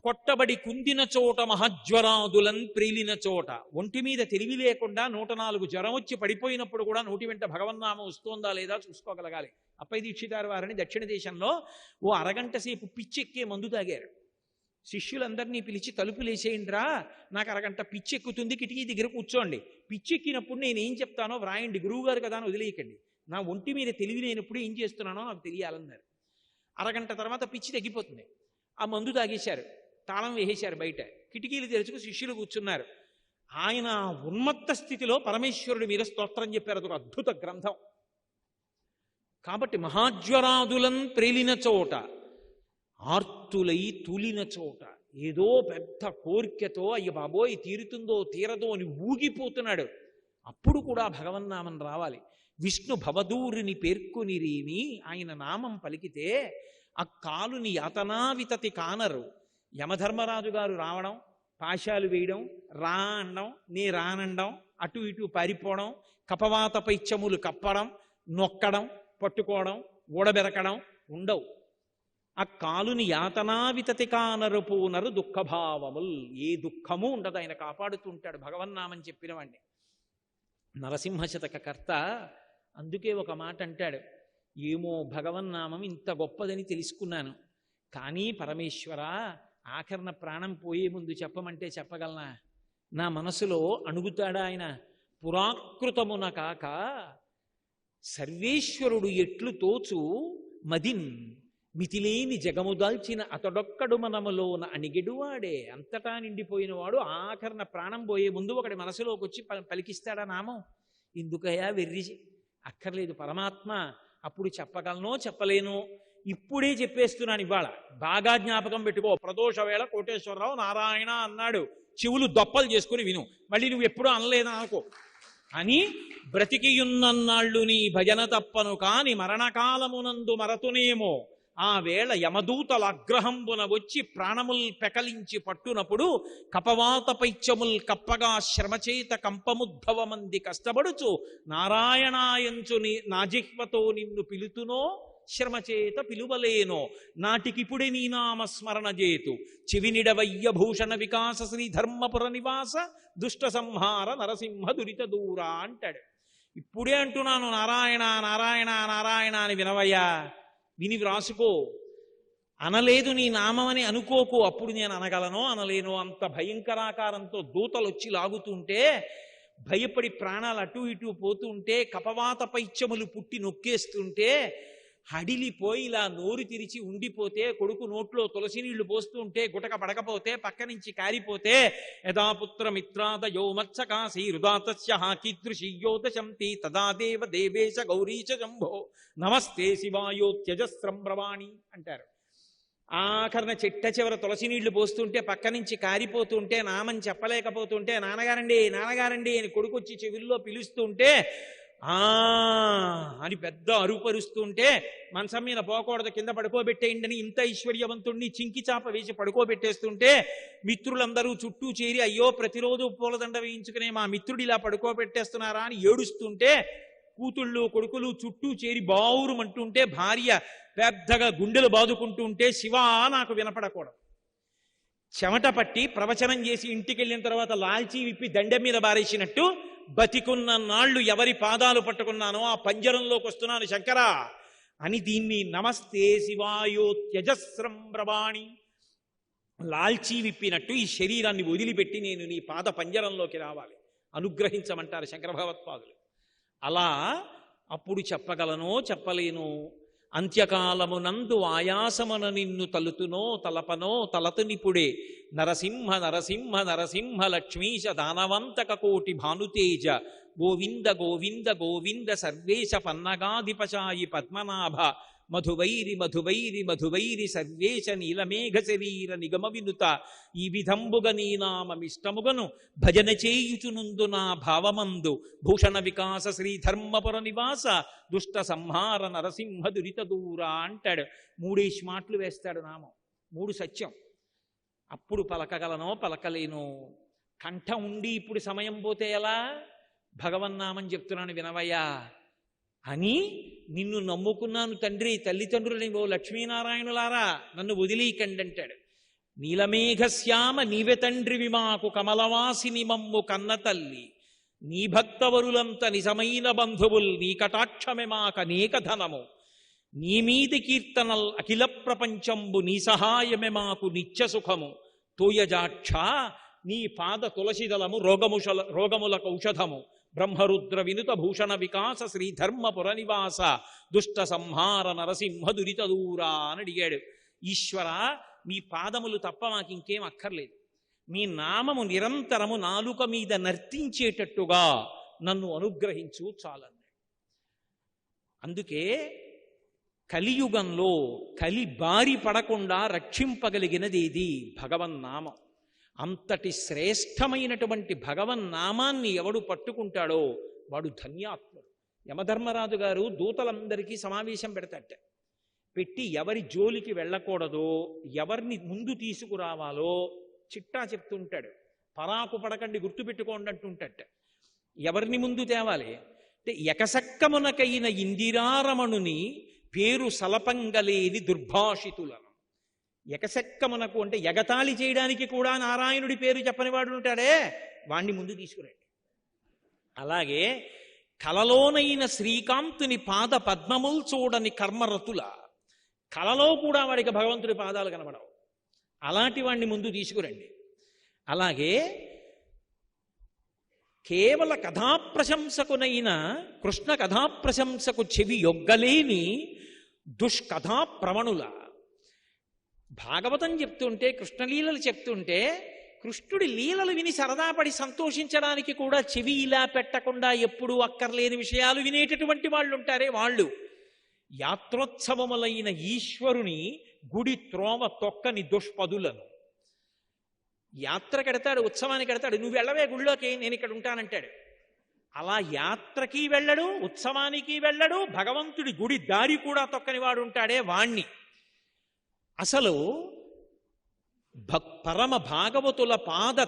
కొట్టబడి కుందిన చోట మహజ్వరాదులన్ ప్రీలిన చోట, ఒంటి మీద తెలివి లేకుండా 104 జ్వరం వచ్చి పడిపోయినప్పుడు కూడా నోటి వెంట భగవన్నామం వస్తోందా లేదా చూసుకోగలగాలి. అప్పై దీక్షితారు వారిని దక్షిణ దేశంలో ఓ అరగంట సేపు పిచ్చెక్కే మందు తాగారు. శిష్యులందరినీ పిలిచి తలుపులేసేయండిరా, నాకు అరగంట పిచ్చెక్కుతుంది, కిటికీ దగ్గర కూర్చోండి, పిచ్చెక్కినప్పుడు నేనేం చెప్తానో వ్రాయండి, గురువుగారు కదా అని వదిలేయకండి, నా ఒంటి మీద తెలివి లేనప్పుడు ఏం చేస్తున్నానో నాకు తెలియాలన్నారు. అరగంట తర్వాత పిచ్చి తగ్గిపోతుంది. ఆ మందు తాగేశారు, తాళం వేసేశారు, బయట కిటికీలు తెరుచుకు శిష్యులు కూర్చున్నారు. ఆయన ఉన్మత్త స్థితిలో పరమేశ్వరుడి మీద స్తోత్రం చెప్పారు. అదొక అద్భుత గ్రంథం. కాబట్టి మహాజ్వరాదులన్ ప్రేలిన చోట, ఆర్తులై తూలిన చోట, ఏదో పెద్ద కోరికతో అయ్య బాబోయ్ తీరుతుందో తీరదో అని ఊగిపోతున్నాడు. అప్పుడు కూడా భగవన్నామం రావాలి. విష్ణు భవదూరిని పేర్కొనిరేమి, ఆయన నామం పలికితే ఆ కాలుని యాతనావితతి కానరు. యమధర్మరాజు గారు రావడం, పాశాలు వేయడం, రా అనడం, నే రానండం, అటు ఇటు పారిపోవడం, కపవాత పైత్యములు కప్పడం, నొక్కడం, పట్టుకోవడం, ఊడబెరకడం ఉండవు. ఆ కాలుని యాతనావితతి కానరు పూనరు దుఃఖభావముల్, ఏ దుఃఖము ఉండదు, ఆయన కాపాడుతుంటాడు భగవన్నామని చెప్పిన వాడిని. నరసింహశతక కర్త అందుకే ఒక మాట అంటాడు, ఏమో భగవన్నామం ఇంత గొప్పదని తెలుసుకున్నాను, కానీ పరమేశ్వర ఆఖరణ ప్రాణం పోయే ముందు చెప్పమంటే చెప్పగలనా? నా మనసులో అణుగుతాడా ఆయన? పురాకృతమున కాక సర్వేశ్వరుడు ఎట్లు తోచు మదిన్ మితిలేని జగముదాల్చిన అతడొక్కడు మనములోన అణిగెడువాడే. అంతటా నిండిపోయిన వాడు ఆఖరణ ప్రాణం పోయే ముందు ఒకటి మనసులోకి వచ్చి పలికిస్తాడా నామం? ఎందుకయ్యా వెర్రి? అక్కర్లేదు పరమాత్మ, అప్పుడు చెప్పగలనో చెప్పలేనో, ఇప్పుడే చెప్పేస్తున్నాను. ఇవాళ బాగా జ్ఞాపకం పెట్టుకో. ప్రదోష వేళ కోటేశ్వరరావు నారాయణ అన్నాడు, చెవులు దొప్పలు చేసుకుని విను, మళ్ళీ నువ్వు ఎప్పుడూ అనలేదా అనుకో అని. బ్రతికియున్నన్నాళ్ళు నీ భజన తప్పను కాని మరణకాలమునందు మరతునేమో, ఆ వేళ యమదూతల అగ్రహంబున వచ్చి ప్రాణముల్ పెకలించి పట్టునప్పుడు కపవాత పైత్యముల్ కప్పగా శ్రమచేత కంపముద్భవమంది కష్టపడుచు నారాయణాయంచు నా జిహ్వతో నిన్ను పిలుతునో శ్రమచేత పిలువలేనో, నాటికిపుడే నీ నామస్మరణ చేతు చెవినిడవయ్య భూషణ వికాస శ్రీ ధర్మపుర నివాస దుష్ట సంహార నరసింహ దురిత దూరా అంటాడు. ఇప్పుడే అంటున్నాను నారాయణ నారాయణ నారాయణ అని వినవయ్యా, విని వ్రాసుకో. అనలేదు నీ నామమని అనుకోకు, అప్పుడు నేను అనగలనో అనలేనో. అంత భయంకరాకారంతో దూతలు వచ్చి లాగుతుంటే భయపడి ప్రాణాలు అటు ఇటు పోతుంటే, కపవాత పైత్యములు పుట్టి నొక్కేస్తుంటే, హడిలిపోయి ఇలా నోరు తెరిచి ఉండిపోతే, కొడుకు నోట్లో తులసి నీళ్లు పోస్తుంటే గుటక పడకపోతే, పక్క నుంచి కారిపోతే, యథాపుత్ర మిత్రాదయో మత్సకాశీ హృదాతస్య కీదృశీయోదశంతి తదా దేవ దేవేశ గౌరీచ జంభో నమస్తే శివాయోత్యజస్రం బ్రవాణి అంటారు. ఆఖరణ చిట్ట చివర తులసి నీళ్లు పోస్తుంటే, పక్క నుంచి కారిపోతుంటే, నామని చెప్పలేకపోతుంటే, నాన్నగారండి నాన్నగారండి అని కొడుకొచ్చి చెవిల్లో పిలుస్తుంటే, అని పెద్ద అరుపరుస్తుంటే, మంచం మీద పోకూడదు కింద పడుకోబెట్టేయండి ఇంత ఐశ్వర్యవంతుణ్ణి చింకి చాప వేసి పడుకోబెట్టేస్తుంటే, మిత్రులందరూ చుట్టూ చేరి అయ్యో ప్రతిరోజు పూలదండ వేయించుకునే మా మిత్రుడు ఇలా పడుకోబెట్టేస్తున్నారా అని ఏడుస్తుంటే, కూతుళ్ళు కొడుకులు చుట్టూ చేరి బావురుమంటుంటే, భార్య పెద్దగా గుండెలు బాదుకుంటుంటే, శివ నాకు వినపడకూడదు. చెమట పట్టి ప్రవచనం చేసి ఇంటికి వెళ్ళిన తర్వాత లాల్చీ విప్పి దండెం మీద బారేసినట్టు బతికున్న నాళ్ళు ఎవరి పాదాలు పట్టుకున్నానో ఆ పంజరంలోకి వస్తున్నాను శంకరా అని దీన్ని నమస్తే శివాయో త్యజస్రం బ్రవాణి, లాల్చీ విప్పినట్టు ఈ శరీరాన్ని వదిలిపెట్టి నేను నీ పాద పంజరంలోకి రావాలి, అనుగ్రహించమంటారు శంకర భగవత్పాదులు. అలా అప్పుడు చెప్పగలనో చెప్పలేనో. అంత్యకాలమునందు ఆయాసమున నిన్ను తలుతునో తలపనో తలతునిపుడే నరసింహ నరసింహ నరసింహ లక్ష్మీశ దానవంతక కోటి భానుతేజ గోవింద గోవింద గోవింద సర్వేశ పన్నగాధిపశాయి పద్మనాభ మధువైరి మధువైరి మధువైరి సర్వేశ నీలమేఘ శరీర నిగమ వినుత ఈ విధంబుగ నీ నామమిష్టముగను భజన చేయుచునుందు నా భావమందు భూషణ వికాస శ్రీ ధర్మపుర నివాస దుష్ట సంహార నరసింహ దురిత దూరా అంటాడు. 3 మాటలు వేస్తాడు నామం, 3 సత్యం. అప్పుడు పలకగలనో పలకలేనో. కంఠం ఉండి ఇప్పుడు సమయం పోతే ఎలా? భగవన్నామని చెప్తున్నాను వినవయ్యా అని నిన్ను నమ్ముకున్నాను తండ్రి, తల్లిదండ్రులని ఓ లక్ష్మీనారాయణులారా నన్ను వదిలేయకండి అంటాడు. నీలమేఘశ్యామ నీవె తండ్రివి మాకు కమలవాసిని మమ్ము కన్న తల్లి, నీ భక్తవరులంత నిజమైన బంధువుల్ నీ కటాక్షమె మాకనేక ధనము, నీ మీది కీర్తనల్ అఖిల ప్రపంచంబు నీ సహాయమె మాకు నిత్య సుఖము, తోయజాక్ష నీ పాద తులసిదలము రోగములకు ఔషధము, బ్రహ్మరుద్ర వినుత భూషణ వికాస శ్రీధర్మపుర నివాస దుష్ట సంహార నరసింహ దురిత దూరా అని అడిగాడు. ఈశ్వర, మీ పాదములు తప్ప మాకింకేం అక్కర్లేదు, మీ నామము నిరంతరము నాలుక మీద నర్తించేటట్టుగా నన్ను అనుగ్రహించు చాలన్నాడు. అందుకే కలియుగంలో కలి బారి పడకుండా రక్షింపగలిగినది ఇది భగవన్నామం. అంతటి శ్రేష్టమైనటువంటి భగవన్నామాన్ని ఎవడు పట్టుకుంటాడో వాడు ధన్యాత్ముడు. యమధర్మరాజు గారు దూతలందరికీ సమావేశం పెడతాట. పెట్టి ఎవరి జోలికి వెళ్ళకూడదో, ఎవరిని ముందు తీసుకురావాలో చిట్టా చెప్తుంటాడు. పరాకు పడకండి, గుర్తుపెట్టుకోండి అంటుంటట. ఎవరిని ముందు తేవాలి అంటే, ఎకసక్కమునకైన ఇందిరారమణుని పేరు సలపంగలేని దుర్భాషితులను. ఎకసక్కమునకు అంటే ఎగతాళి చేయడానికి కూడా నారాయణుడి పేరు చెప్పని వాడు ఉంటాడే, వాణ్ణి ముందు తీసుకురండి. అలాగే కలలోనైన శ్రీకాంతుని పాద పద్మముల్ చూడని కర్మరతుల, కలలో కూడా వాడికి భగవంతుడి పాదాలు కనబడవు, అలాంటి వాణ్ణి ముందు తీసుకురండి. అలాగే కేవల కథాప్రశంసకునైన కృష్ణ కథాప్రశంసకు చెవి యొగ్గలేని దుష్కథా ప్రవణుల. భాగవతం చెప్తుంటే, కృష్ణలీలలు చెప్తుంటే, కృష్ణుడి లీలలు విని సరదాపడి సంతోషించడానికి కూడా చెవి ఇలా పెట్టకుండా ఎప్పుడూ అక్కర్లేని విషయాలు వినేటటువంటి వాళ్ళు ఉంటారే వాళ్ళు. యాత్రోత్సవములైన ఈశ్వరుని గుడి త్రోవ తొక్కని దుష్పదులను. యాత్రకు ఎడతాడు, ఉత్సవానికి ఎడతాడు, నువ్వు వెళ్ళవే గుళ్ళోకి, నేను ఇక్కడ ఉంటానంటాడు. అలా యాత్రకి వెళ్ళడు, ఉత్సవానికి వెళ్ళడు, భగవంతుడి గుడి దారి కూడా తొక్కని వాడు ఉంటాడే వాణ్ణి. అసలు పరమ భాగవతుల పాద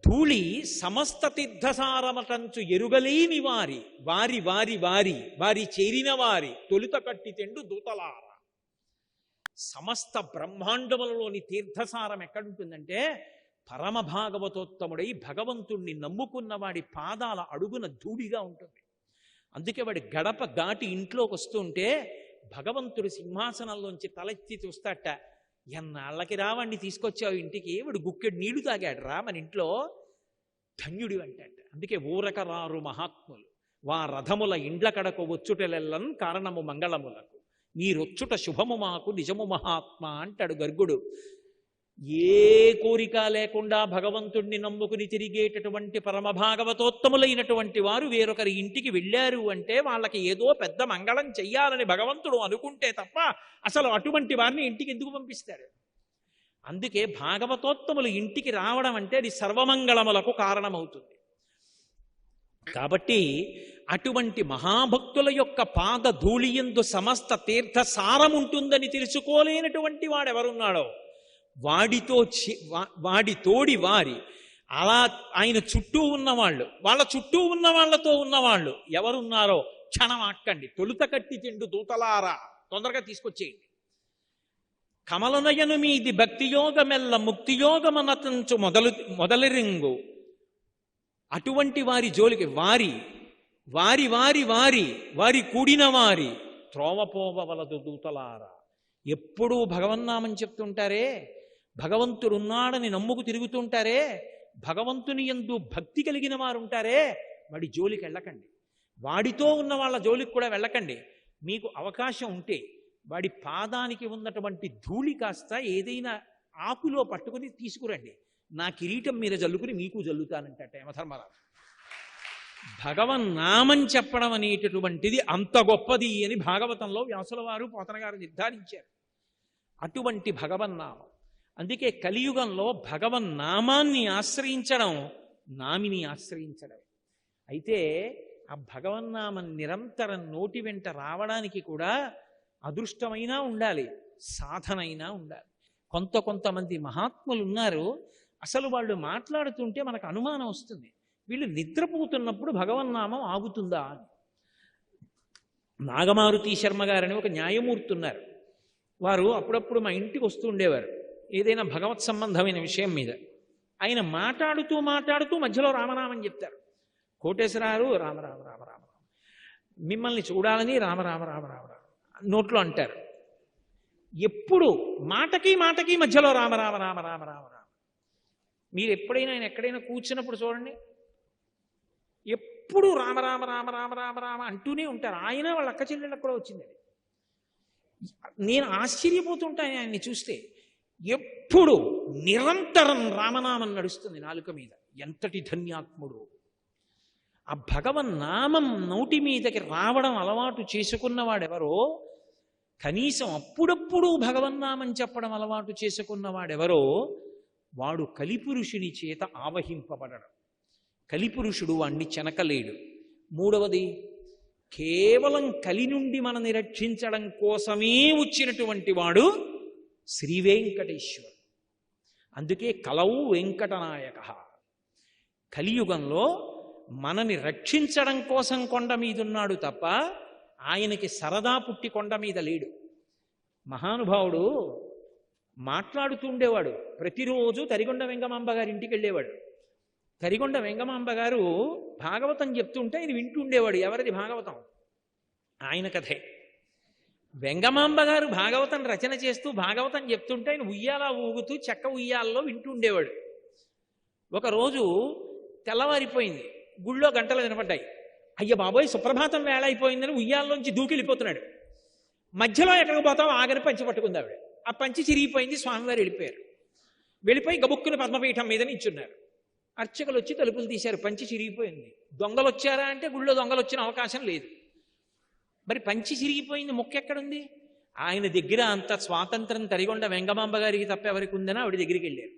ధూళి సమస్త తీర్థసారమటంచు ఎరుగలేని వారి వారి వారి వారి వారి చేరిన వారి తొలుత కట్టి తెండు దూతలార. సమస్త బ్రహ్మాండములలోని తీర్థసారం ఎక్కడుంటుందంటే, పరమ భాగవతోత్తముడై భగవంతుణ్ణి నమ్ముకున్న వాడి పాదాల అడుగున ధూళిగా ఉంటుంది. అందుకే వాడి గడప దాటి ఇంట్లోకి వస్తుంటే భగవంతుడు సింహాసనంలోంచి తలెత్తి చూస్తాట. ఎన్నాళ్ళకి రావాణ్ణి తీసుకొచ్చావు ఇంటికి, వాడు గుక్కెడు నీళ్లు తాగాడు రా మన ఇంట్లో, ధన్యుడి అంటాట. అందుకే ఊరకరారు మహాత్ములు వా రథముల ఇండ్ల కడకు వచ్చుటలెల్లన్ కారణము మంగళములకు, నీరొచ్చుట శుభము మాకు నిజము మహాత్మ అంటాడు గర్గుడు. ఏ కోరిక లేకుండా భగవంతుణ్ణి నమ్ముకుని తిరిగేటటువంటి పరమభాగవతోత్తములైనటువంటి వారు వేరొకరి ఇంటికి వెళ్ళారు అంటే వాళ్ళకి ఏదో పెద్ద మంగళం చెయ్యాలని భగవంతుడు అనుకుంటే తప్ప అసలు అటువంటి వారిని ఇంటికి ఎందుకు పంపిస్తారు? అందుకే భాగవతోత్తములు ఇంటికి రావడం అంటే అది సర్వమంగళములకు కారణమవుతుంది. కాబట్టి అటువంటి మహాభక్తుల యొక్క పాద ధూళియందు సమస్త తీర్థ సారముంటుందని తెలుసుకోలేనటువంటి వాడెవరున్నాడో వాడి తోడి వారి అలా ఆయన చుట్టూ ఉన్నవాళ్ళు, వాళ్ళ చుట్టూ ఉన్న వాళ్ళతో ఉన్నవాళ్ళు ఎవరున్నారో క్షణం ఆక్కండి. తొలుత కట్టి తిండు దూతలారా, తొందరగా తీసుకొచ్చేయండి. కమలనయను మీది భక్తియోగమెల్ల ముక్తియోగమనతంచు మొదలరింగు. అటువంటి వారి జోలికి వారి వారి వారి వారి వారి కూడిన వారి త్రోవపోవలదు దూతలారా. ఎప్పుడూ భగవన్నామని చెప్తుంటారే, భగవంతుడున్నాడని నమ్ముకు తిరుగుతుంటారే, భగవంతుని యందు భక్తి కలిగిన వారు ఉంటారే, వాడి జోలికి వెళ్ళకండి. వాడితో ఉన్న వాళ్ళ జోలికి కూడా వెళ్ళకండి. మీకు అవకాశం ఉంటే వాడి పాదానికి ఉన్నటువంటి ధూళి కాస్త ఏదైనా ఆకులో పట్టుకుని తీసుకురండి, నా కిరీటం మీద జల్లుకుని మీకు జల్లుతానంట యమధర్మరాజు. భగవన్నామం చెప్పడం అనేటటువంటిది అంత గొప్పది అని భాగవతంలో వ్యాసుల వారు పోతన గారు నిర్ధారించారు. అటువంటి భగవన్నామం. అందుకే కలియుగంలో భగవన్నామాన్ని ఆశ్రయించడం నామిని ఆశ్రయించడం. అయితే ఆ భగవన్నామం నిరంతరం నోటి వెంట రావడానికి కూడా అదృష్టమైనా ఉండాలి, సాధనైనా ఉండాలి. కొంతమంది మహాత్ములు ఉన్నారు, అసలు వాళ్ళు మాట్లాడుతుంటే మనకు అనుమానం వస్తుంది, వీళ్ళు నిద్రపోతున్నప్పుడు భగవన్నామం ఆగుతుందా అని. నాగమారుతి శర్మ గారని ఒక న్యాయమూర్తి ఉన్నారు. వారు అప్పుడప్పుడు మా ఇంటికి వస్తూ ఉండేవారు. ఏదైనా భగవత్ సంబంధమైన విషయం మీద. ఆయన మాట్లాడుతూ మాట్లాడుతూ మధ్యలో రామనామం చెప్తారు. కోటేశ్వరారు రామ రామ రామ రామ, మిమ్మల్ని చూడాలని రామ రామ రామ రామ రామ నోట్లో అంటారు. ఎప్పుడు మాటకి మాటకి మధ్యలో రామ రామ రామ రామ రామ రామ. మీరు ఎప్పుడైనా ఆయన ఎక్కడైనా కూర్చున్నప్పుడు చూడండి, ఎప్పుడు రామ రామ రామ రామ రామ రామ అంటూనే ఉంటారు. ఆయన వాళ్ళ అక్క చెల్లెళ్ళకు కూడా వచ్చింది. నేను ఆశ్చర్యపోతుంటాను ఆయన్ని చూస్తే. ఎప్పుడు నిరంతరం రామనామం నడుస్తుంది నాలుక మీద. ఎంతటి ధన్యాత్ముడు! ఆ భగవన్నామం నోటి మీదకి రావడం అలవాటు చేసుకున్నవాడెవరో, కనీసం అప్పుడప్పుడు భగవన్నామం చెప్పడం అలవాటు చేసుకున్నవాడెవరో, వాడు కలిపురుషుని చేత ఆవహింపబడడం. కలిపురుషుడు వాణ్ణి చెనకలేడు. మూడవది, కేవలం కలి నుండి మనని రక్షించడం కోసమే వచ్చినటువంటి వాడు శ్రీ వెంకటేశ్వరుడు. అందుకే కలవు వెంకటనాయక. కలియుగంలో మనని రక్షించడం కోసం కొండ మీదున్నాడు తప్ప ఆయనకి సరదా పుట్టి కొండ మీద లేడు. మహానుభావుడు మాట్లాడుతూ ఉండేవాడు. ప్రతిరోజు తరిగొండ వెంగమాంబ గారి ఇంటికి వెళ్ళేవాడు. తరిగొండ వెంగమాంబ గారు భాగవతం చెప్తుంటే ఆయన వింటూ ఉండేవాడు. ఎవరిది భాగవతం? ఆయన కథే. వెంగమాంబ గారు భాగవతం రచన చేస్తూ భాగవతం చెప్తుంటే ఆయన ఉయ్యాల ఊగుతూ చెక్క ఉయ్యాలలో వింటూ ఉండేవాడు. ఒకరోజు తెల్లవారిపోయింది, గుళ్ళో గంటలు వినపడ్డాయి. అయ్య బాబోయ్, సుప్రభాతం వేళ అయిపోయిందని ఉయ్యాల్లోంచి దూకి వెళ్ళిపోతున్నాడు. మధ్యలో ఎక్కడికి పోతావు ఆగని పంచి పట్టుకుంది ఆవిడ. ఆ పంచి చిరిగిపోయింది. స్వామివారు వెళ్ళిపోయారు. వెళ్ళిపోయి గబుక్కుని పద్మపీఠం మీద నించున్నారు. అర్చకులు వచ్చి తలుపులు తీశారు. పంచి చిరిగిపోయింది. దొంగలు వచ్చారా అంటే గుళ్ళో దొంగలు వచ్చిన అవకాశం లేదు. మరి పంచి చిరిగిపోయింది, మొక్కెక్కడుంది? ఆయన దగ్గర అంత స్వాతంత్రం తరిగొండ వెంగమాంబ గారికి తప్ప ఎవరికి ఉందని ఆవిడ దగ్గరికి వెళ్ళారు.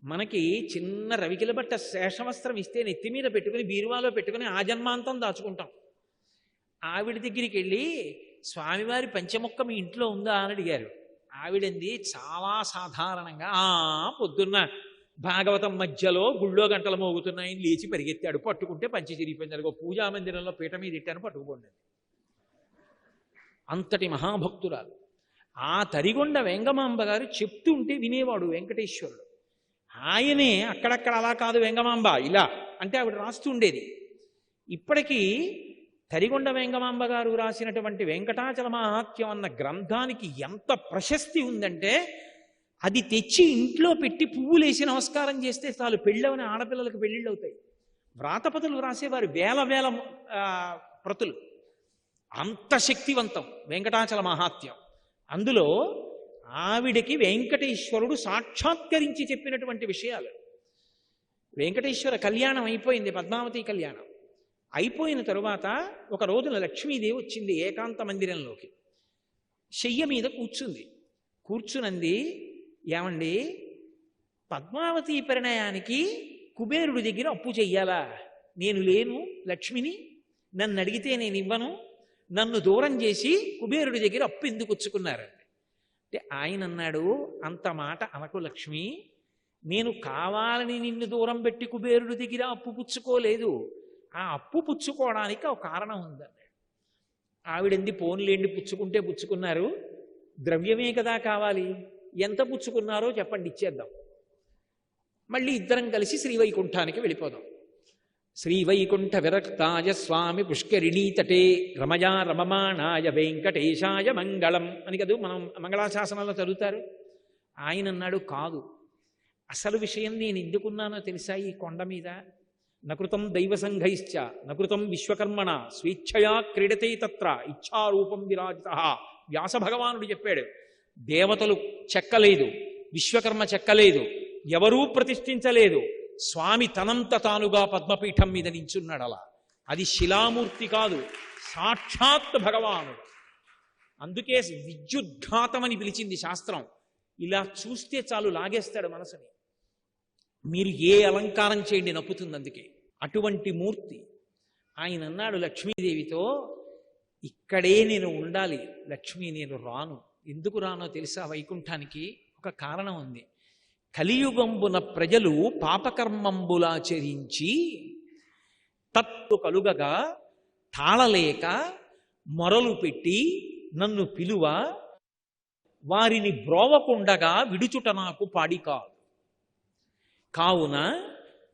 మనకి చిన్న రవికిల బట్ట శేషవస్త్రం ఇస్తే నెత్తి మీద పెట్టుకుని బీరువాలో పెట్టుకుని ఆ జన్మాంతం దాచుకుంటాం. ఆవిడ దగ్గరికి వెళ్ళి స్వామివారి పంచముక్క మీ ఇంట్లో ఉందా అని అడిగారు. ఆవిడంది చాలా సాధారణంగా, పొద్దున్న భాగవతం మధ్యలో గుళ్ళో గంటలు మోగుతున్నాయని లేచి పరిగెత్తాడు. పట్టుకుంటే పంచి చిరిగిపోయింది. అదిగో పూజా మందిరంలో పీట మీద ఇట్టాను, పట్టుకుపోండి. అంతటి మహాభక్తురాలు. ఆ తరిగొండ వెంగమాంబ గారు చెప్తుంటే వినేవాడు వెంకటేశ్వరుడు. ఆయనే అక్కడక్కడ అలా కాదు వెంగమాంబ ఇలా అంటే ఆవిడ రాస్తూ ఉండేది. ఇప్పటికీ తరిగొండ వెంగమాంబ గారు రాసినటువంటి వెంకటాచల మహాత్మ్యం అన్న గ్రంథానికి ఎంత ప్రశస్తి ఉందంటే, అది తెచ్చి ఇంట్లో పెట్టి పువ్వులేసి నమస్కారం చేస్తే చాలు పెళ్ళవని ఆడపిల్లలకు పెళ్ళిళ్ళు అవుతాయి. వ్రాతపతులు రాసేవారు వేల వేల ప్రతులు. అంత శక్తివంతం వెంకటాచల మహాత్మ్యం. అందులో ఆవిడకి వెంకటేశ్వరుడు సాక్షాత్కరించి చెప్పినటువంటి విషయాలు. వెంకటేశ్వర కళ్యాణం అయిపోయింది, పద్మావతి కళ్యాణం అయిపోయిన తరువాత ఒక రోజున లక్ష్మీదేవి వచ్చింది ఏకాంత మందిరంలోకి. శయ్య మీద కూర్చుంది. కూర్చునంది, ఏమండి, పద్మావతి పరిణయానికి కుబేరుడి దగ్గర అప్పు చెయ్యాలా? నేను లేను లక్ష్మిని, నన్ను అడిగితే నేను ఇవ్వను, నన్ను దూరం చేసి కుబేరుడి దగ్గర అప్పు ఎందుకు వచ్చుకున్నారు అంటే ఆయన అన్నాడు, అంత మాట అనకు లక్ష్మి, నేను కావాలని నిన్ను దూరం పెట్టి కుబేరుడి దగ్గర అప్పు పుచ్చుకోలేదు. ఆ అప్పు పుచ్చుకోవడానికి ఒక కారణం ఉందన్నాడు. ఆవిడంది, పోన్లేండి పుచ్చుకుంటే పుచ్చుకున్నారు, ద్రవ్యమే కదా కావాలి, ఎంత పుచ్చుకున్నారో చెప్పండి ఇచ్చేద్దాం. మళ్ళీ ఇద్దరం కలిసి శ్రీవైకుంఠానికి వెళ్ళిపోదాం. శ్రీవైకుంఠ విరక్తాయ స్వామి పుష్కరిణీ తటే రమయా రమమాణాయ వెంకటేశాయ మంగళం అని కదా మనం మంగళాశాసనాల్లో చదువుతారు. ఆయన అన్నాడు, కాదు, అసలు విషయం నేను ఎందుకున్నానో తెలుసా ఈ కొండ మీద? నకృతం దైవసంఘైశ్చ నకృతం విశ్వకర్మణ స్వేచ్ఛయా క్రీడతే తత్ర ఇచ్ఛారూపం విరాజిత. వ్యాస భగవానుడు చెప్పాడు, దేవతలు చెక్కలేదు, విశ్వకర్మ చెక్కలేదు, ఎవరూ ప్రతిష్ఠించలేదు, స్వామి తనంత తానుగా పద్మపీఠం మీద నించున్నాడు. అలా అది శిలామూర్తి కాదు, సాక్షాత్ భగవానుడు. అందుకే విద్యుద్ఘాతమని పిలిచింది శాస్త్రం. ఇలా చూస్తే చాలు లాగేస్తాడు మనసుని. మీరు ఏ అలంకారం చేయండి నప్పుతుంది. అందుకే అటువంటి మూర్తి. ఆయన అన్నాడు లక్ష్మీదేవితో, ఇక్కడే నేను ఉండాలి లక్ష్మి, నేను రాను. ఎందుకు రానో తెలుసా? వైకుంఠానికి ఒక కారణం ఉంది. కలియుగంబున ప్రజలు పాపకర్మంబులాచరించి తత్తు కలుగగా తాళలేక మొరలు పెట్టి నన్ను పిలువ వారిని బ్రోవకుండగా విడుచుట నాకు పాడి కాదు. కావున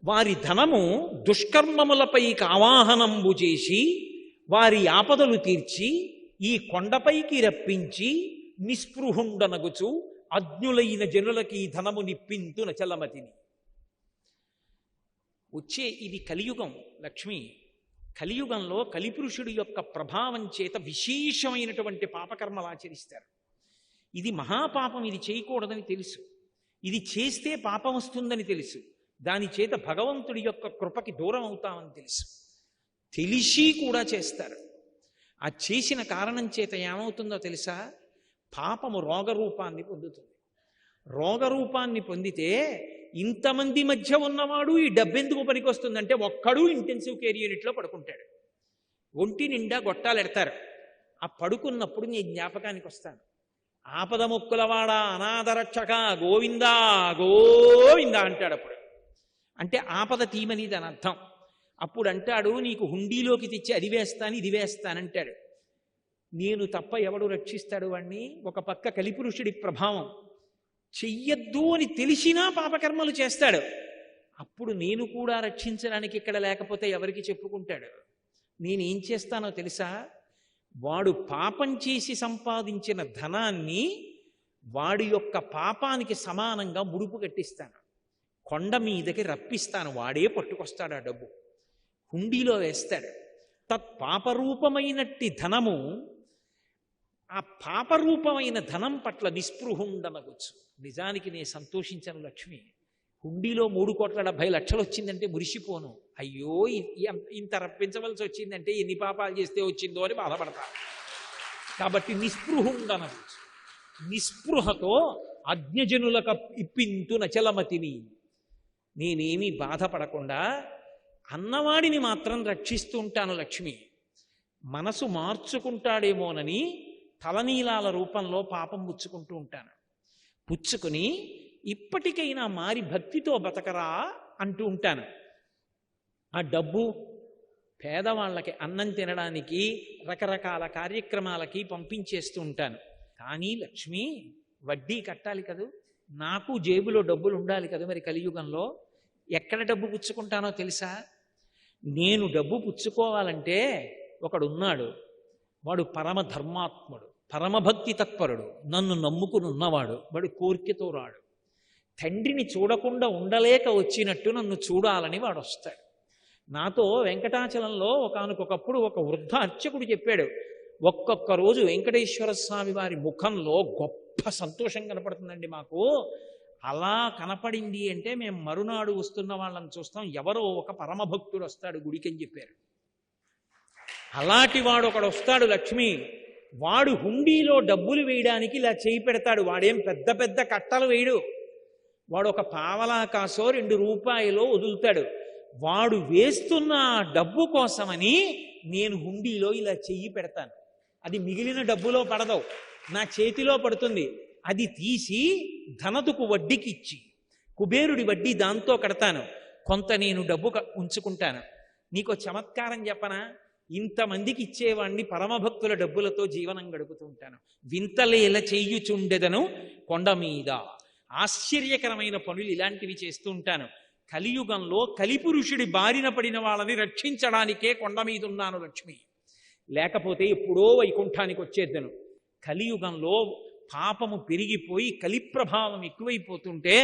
వారి ధనము దుష్కర్మములపైకి ఆవాహనంబు చేసి వారి ఆపదలు తీర్చి ఈ కొండపైకి రప్పించి నిస్పృహుండనగుచు అజ్ఞులైన జనులకి ఈ ధనము నిప్పింతు నచలమతిని. వచ్చే ఇది కలియుగం లక్ష్మి. కలియుగంలో కలిపురుషుడి యొక్క ప్రభావం చేత విశేషమైనటువంటి పాపకర్మలు ఆచరిస్తారు. ఇది మహాపాపం, ఇది చేయకూడదని తెలుసు, ఇది చేస్తే పాపం వస్తుందని తెలుసు, దాని చేత భగవంతుడి యొక్క కృపకి దూరం అవుతామని తెలుసు, తెలిసి కూడా చేస్తారు. ఆ చేసిన కారణం చేత ఏమవుతుందో తెలుసా? పాపము రోగరూపాన్ని పొందుతుంది. రోగరూపాన్ని పొందితే ఇంతమంది మధ్య ఉన్నవాడు ఈ డబ్బెందుకు పనికొస్తుందంటే ఒక్కడు ఇంటెన్సివ్ కేర్ యూనిట్లో పడుకుంటాడు. ఒంటి నిండా గొట్టాలు ఎడతారు. ఆ పడుకున్నప్పుడు నీ జ్ఞాపకానికి వస్తాను. ఆపద మొక్కులవాడా అనాథరక్షక గోవిందా గోవిందా అంటాడు. అప్పుడు అంటే ఆపద తీమని దాని అర్థం. అప్పుడు అంటాడు, నీకు హుండీలోకి తెచ్చి అది వేస్తాను ఇది వేస్తానంటాడు. నేను తప్ప ఎవడు రక్షిస్తాడు వాణ్ణి? ఒక పక్క కలిపురుషుడి ప్రభావం, చెయ్యొద్దు అని తెలిసినా పాపకర్మలు చేస్తాడు. అప్పుడు నేను కూడా రక్షించడానికి ఇక్కడ లేకపోతే ఎవరికి చెప్పుకుంటాడు? నేనేం చేస్తానో తెలుసా? వాడు పాపం చేసి సంపాదించిన ధనాన్ని వాడి యొక్క పాపానికి సమానంగా ముడుపు కట్టిస్తాను, కొండ మీదకి రప్పిస్తాను, వాడే పట్టుకొస్తాడు ఆ డబ్బు, హుండీలో వేస్తాడు. తత్పాపరూపమైనట్టి ధనము, ఆ పాపరూపమైన ధనం పట్ల నిస్పృహుండనవచ్చు. నిజానికి నేను సంతోషించను లక్ష్మి. హుండీలో 3,70,00,000 వచ్చిందంటే మురిసిపోను. అయ్యో ఇంత రప్పించవలసి వచ్చిందంటే ఎన్ని పాపాలు చేస్తే వచ్చిందో అని బాధపడతా. కాబట్టి నిస్పృహుండనవచ్చు. నిస్పృహతో అజ్ఞజనులకు ఇప్పింతు నచలమతిని. నేనేమీ బాధపడకుండా అన్నవాడిని మాత్రం రక్షిస్తూ ఉంటాను లక్ష్మి. మనసు మార్చుకుంటాడేమోనని తలనీలాల రూపంలో పాపం పుచ్చుకుంటూ ఉంటాను. పుచ్చుకుని ఇప్పటికైనా మారి భక్తితో బతకరా అంటూ ఉంటాను. ఆ డబ్బు పేదవాళ్ళకి అన్నం తినడానికి రకరకాల కార్యక్రమాలకి పంపించేస్తూ ఉంటాను. కానీ లక్ష్మి, వడ్డీ కట్టాలి కదూ, నాకు జేబులో డబ్బులు ఉండాలి కదా. మరి కలియుగంలో ఎక్కడ డబ్బు పుచ్చుకుంటానో తెలుసా? నేను డబ్బు పుచ్చుకోవాలంటే ఒకడున్నాడు, వాడు పరమ ధర్మాత్ముడు, పరమభక్తి తత్పరుడు, నన్ను నమ్ముకుని ఉన్నవాడు, వాడు కోరికతో రాడు. తండ్రిని చూడకుండా ఉండలేక వచ్చినట్టు నన్ను చూడాలని వాడు వస్తాడు. నాతో వెంకటాచలంలో ఒకానొకప్పుడు ఒక వృద్ధ అర్చకుడు చెప్పాడు, ఒక్కొక్క రోజు వెంకటేశ్వర స్వామి వారి ముఖంలో గొప్ప సంతోషం కనపడుతుందండి మాకు. అలా కనపడింది అంటే మేము మరునాడు వస్తున్న వాళ్ళని చూస్తాం, ఎవరో ఒక పరమభక్తుడు వస్తాడు గుడికి అని చెప్పారు. అలాంటి వాడు ఒకడు వస్తాడు లక్ష్మి. వాడు హుండీలో డబ్బులు వేయడానికి ఇలా చేయి పెడతాడు. వాడేం పెద్ద పెద్ద కట్టలు వేయడు. వాడు ఒక పావలా కాసో 2 రూపాయలో వదులుతాడు. వాడు వేస్తున్న డబ్బు కోసమని నేను హుండీలో ఇలా చెయ్యి పెడతాను. అది మిగిలిన డబ్బులో పడదు, నా చేతిలో పడుతుంది. అది తీసి ధనదుకు వడ్డీకి ఇచ్చి కుబేరుడి వడ్డీ దాంతో కడతాను. కొంత నేను డబ్బు ఉంచుకుంటాను. నీకో చమత్కారం చెప్పనా? ఇంతమందికి ఇచ్చేవాణ్ణి పరమభక్తుల డబ్బులతో జీవనం గడుపుతూ ఉంటాను. వింతలేల చెయ్యుచుండెదను కొండ మీద. ఆశ్చర్యకరమైన పనులు ఇలాంటివి చేస్తూ ఉంటాను. కలియుగంలో కలిపురుషుడి బారిన పడిన వాళ్ళని రక్షించడానికే కొండ మీద ఉన్నాను లక్ష్మి. లేకపోతే ఎప్పుడో వైకుంఠానికి వచ్చేద్దను. కలియుగంలో పాపము పెరిగిపోయి కలిప్రభావం ఎక్కువైపోతుంటే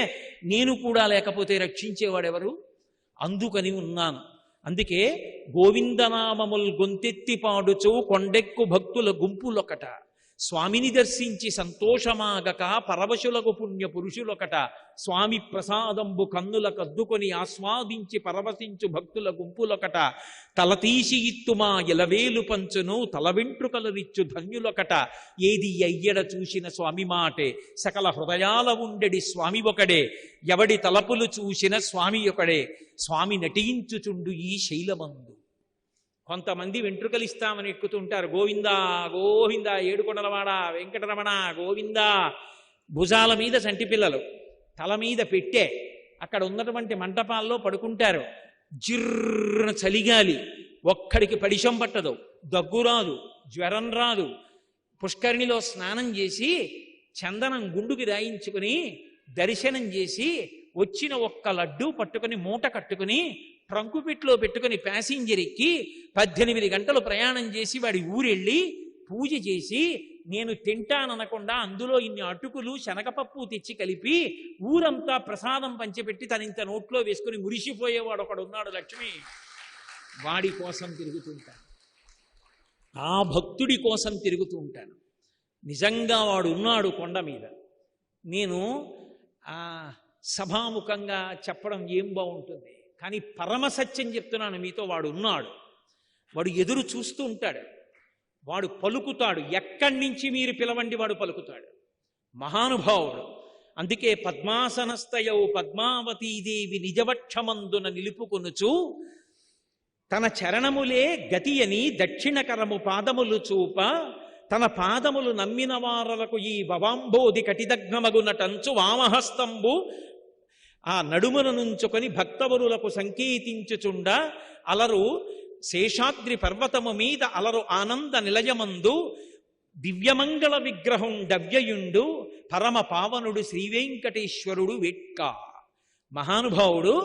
నేను కూడా లేకపోతే రక్షించేవాడెవరు? అందుకని ఉన్నాను. అందుకే గోవిందనామముల్ గొంతెత్తి పాడుచు కొండెక్కు భక్తుల గుంపులొకట, స్వామిని దర్శించి సంతోషమాగక పరవశులకు పుణ్య పురుషులొకట, స్వామి ప్రసాదంబు కన్నుల కద్దుకొని ఆస్వాదించి పరవశించు భక్తుల గుంపులొకట, తలతీసి ఇత్తుమా ఎలవేలు పంచును తల వెంట్రుకలరిచ్చు ధన్యులొకట, ఏది అయ్యడ చూసిన స్వామి మాటే సకల హృదయాల ఉండెడి స్వామి ఒకడే, ఎవడి తలపులు చూసిన స్వామి ఒకడే, స్వామి నటించుచుండు ఈ శైలమందు. కొంతమంది వెంట్రుకలు ఇస్తామని ఎక్కుతుంటారు, గోవిందా గోవిందా ఏడుకొండలవాడ వెంకటరమణ గోవిందా. భుజాల మీద చంటి పిల్లలు, తల మీద పెట్టే అక్కడ ఉన్నటువంటి మంటపాల్లో పడుకుంటారు. జిర్రన చలిగాలి, ఒక్కడికి పడిశం పట్టదు, దగ్గు రాదు, జ్వరం రాదు. పుష్కరిణిలో స్నానం చేసి చందనం గుండుకి రాయించుకుని దర్శనం చేసి వచ్చిన ఒక్క లడ్డూ పట్టుకుని మూట కట్టుకుని ట్రంకుపెట్లో పెట్టుకుని ప్యాసింజర్ ఎక్కి 18 గంటలు ప్రయాణం చేసి వాడి ఊరెళ్ళి పూజ చేసి నేను తింటాననకుండా అందులో ఇన్ని అటుకులు శనగపప్పు తెచ్చి కలిపి ఊరంతా ప్రసాదం పంచిపెట్టి తనింత నోట్లో వేసుకుని మురిసిపోయేవాడు ఒకడు ఉన్నాడు లక్ష్మి. వాడి కోసం తిరుగుతూ ఉంటాను, ఆ భక్తుడి కోసం తిరుగుతూ ఉంటాను. నిజంగా వాడు ఉన్నాడు కొండ మీద. నేను సభాముఖంగా చెప్పడం ఏం బాగుంటుంది, కానీ పరమసత్యం చెప్తున్నాను మీతో. వాడు ఉన్నాడు, వాడు ఎదురు చూస్తూ ఉంటాడు, వాడు పలుకుతాడు. ఎక్కడి నుంచి మీరు పిలవండి వాడు పలుకుతాడు. మహానుభావుడు. అందుకే పద్మాసనస్థయౌ పద్మావతీదేవి నిజవక్షమందున నిలుపుకొనుచు తన చరణములే గతి అని దక్షిణకరము పాదములు చూప తన పాదములు నమ్మిన వారలకు ఈ భవాంబోధి కటిదగ్నమగునటంచు వామహస్తంబు ఆ నడుమున నుంచుకొని భక్తవరులకు సంకేతించుచుండ అలరు శేషాద్రి పర్వతము మీద అలరు ఆనంద నిలయమందు దివ్యమంగళ విగ్రహం డవ్యయుండు పరమ పావనుడు శ్రీవేంకటేశ్వరుడు వెట్క. మహానుభావుడు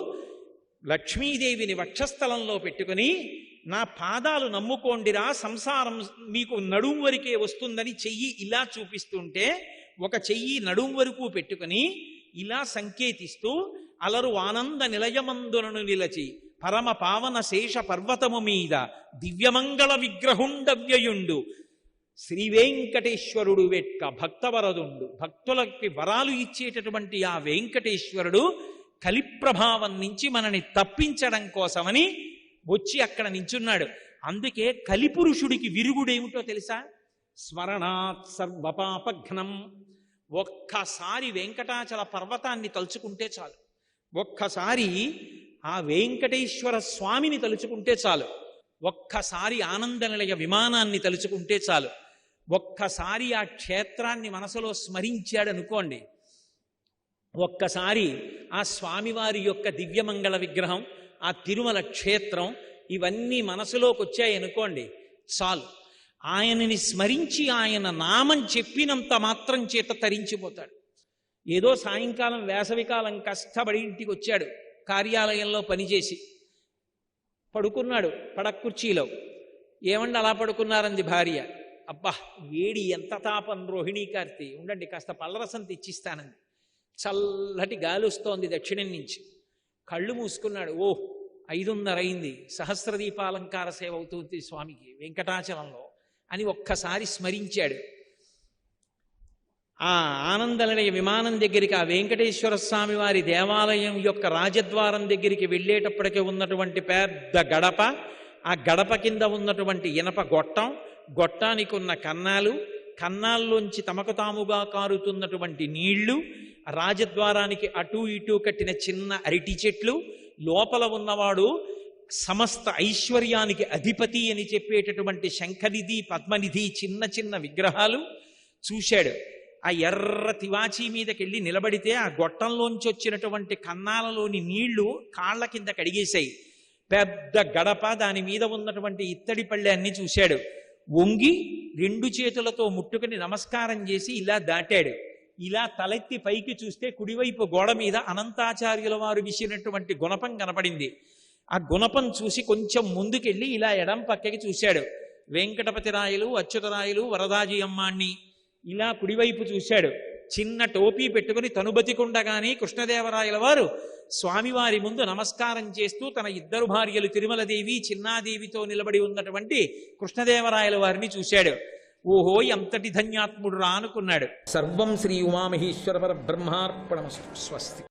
లక్ష్మీదేవిని వక్షస్థలంలో పెట్టుకుని నా పాదాలు నమ్ముకోండిరా, సంసారం మీకు నడుం వరకే వస్తుందని చెయ్యి ఇలా చూపిస్తుంటే ఒక చెయ్యి నడుం వరకు పెట్టుకుని ఇలా సంకేతిస్తూ అలరు ఆనంద నిలయమందునను నిలచి పరమ పావన శేష పర్వతము మీద దివ్యమంగళ విగ్రహుండవ్యయుండు శ్రీవేంకటేశ్వరుడు వెట్క. భక్తవరదుండు, భక్తులకి వరాలు ఇచ్చేటటువంటి ఆ వెంకటేశ్వరుడు కలిప్రభావం నుంచి మనని తప్పించడం కోసమని వచ్చి అక్కడ నించున్నాడు. అందుకే కలిపురుషుడికి విరుగుడేమిటో తెలుసా? స్మరణాత్ సర్వపాపఘ్నం. ఒక్కసారి వెంకటాచల పర్వతాన్ని తలుచుకుంటే చాలు, ఒక్కసారి ఆ వెంకటేశ్వర స్వామిని తలుచుకుంటే చాలు, ఒక్కసారి ఆనంద నిలయ విమానాన్ని తలుచుకుంటే చాలు, ఒక్కసారి ఆ క్షేత్రాన్ని మనసులో స్మరించాడనుకోండి, ఒక్కసారి ఆ స్వామివారి యొక్క దివ్యమంగళ విగ్రహం, ఆ తిరుమల క్షేత్రం ఇవన్నీ మనసులోకి వచ్చాయనుకోండి చాలు. ఆయనని స్మరించి ఆయన నామం చెప్పినంత మాత్రం చేత తరించిపోతాడు. ఏదో సాయంకాలం వేసవికాలం కష్టపడి ఇంటికి వచ్చాడు, కార్యాలయంలో పనిచేసి పడుకున్నాడు పడక్కుర్చీలో. ఏమండి అలా పడుకున్నారంది భార్య. అబ్బా వేడి ఎంత తాపం రోహిణీ కార్తీ, ఉండండి కాస్త పళ్ళరసం తెచ్చిస్తానంది. చల్లటి గాలి వస్తోంది దక్షిణం నుంచి. కళ్ళు మూసుకున్నాడు. ఓ 5:30 అయింది, సహస్రదీపాలంకార సేవ అవుతుంది స్వామికి వెంకటాచలంలో అని ఒక్కసారి స్మరించాడు. ఆ ఆనందనిలయ విమానం దగ్గరికి, ఆ వెంకటేశ్వర స్వామి వారి దేవాలయం యొక్క రాజద్వారం దగ్గరికి వెళ్ళేటప్పటికే ఉన్నటువంటి పెద్ద గడప, ఆ గడప కింద ఉన్నటువంటి ఇనప గొట్టం, గొట్టానికి ఉన్న కన్నాలు, కన్నాల్లోంచి తమకు తాముగా కారుతున్నటువంటి నీళ్లు, రాజద్వారానికి అటూ ఇటూ కట్టిన చిన్న అరటి చెట్లు, లోపల ఉన్నవాడు సమస్త ఐశ్వర్యానికి అధిపతి అని చెప్పేటటువంటి శంఖనిధి పద్మనిధి చిన్న చిన్న విగ్రహాలు చూశాడు. ఆ ఎర్ర తివాచీ మీదకెళ్ళి నిలబడితే ఆ గొట్టంలోంచి వచ్చినటువంటి కన్నాలలోని నీళ్లు కాళ్ల కింద కడిగేశాయి. పెద్ద గడప, దాని మీద ఉన్నటువంటి ఇత్తడి పళ్ళె అన్ని చూశాడు. వంగి 2 చేతులతో ముట్టుకుని నమస్కారం చేసి ఇలా దాటాడు. ఇలా తలెత్తి పైకి చూస్తే కుడివైపు గోడ మీద అనంతాచార్యుల వారు విసిరినటువంటి గుణపం కనపడింది. ఆ గుణపం చూసి కొంచెం ముందుకెళ్ళి ఇలా ఎడం పక్కకి చూశాడు. వెంకటపతి రాయలు, అచ్యుతరాయలు, వరదాజీ అమ్మాణ్ణి ఇలా కుడివైపు చూశాడు. చిన్న టోపీ పెట్టుకుని తనుబతికుండగానే కృష్ణదేవరాయల వారు స్వామివారి ముందు నమస్కారం చేస్తూ తన 2 భార్యలు తిరుమలదేవి చిన్నాదేవితో నిలబడి ఉన్నటువంటి కృష్ణదేవరాయల వారిని చూశాడు. ఓహో ఎంతటి ధన్యాత్ముడు రా అనుకున్నాడు. సర్వం శ్రీ ఉమామహేశ్వర పరబ్రహ్మార్పణమస్తు. స్వస్తి.